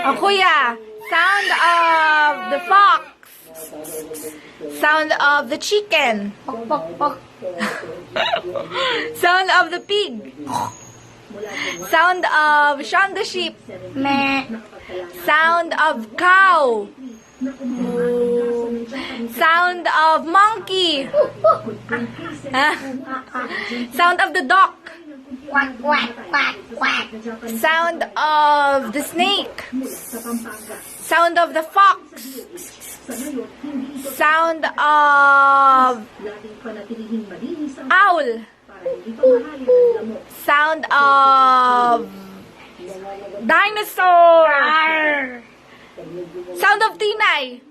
Oh, kuya. Sound of the fox. Sound of the chicken. Pok, pok, pok. Sound of the pig. Sound of Shaun the sheep. Meh. Sound of cow. Sound of monkey. Sound of the duck. Quack, quack, quack, quack. Sound of the snake. Sound of the fox. Sound of owl. Sound of dinosaur. Sound of tinay.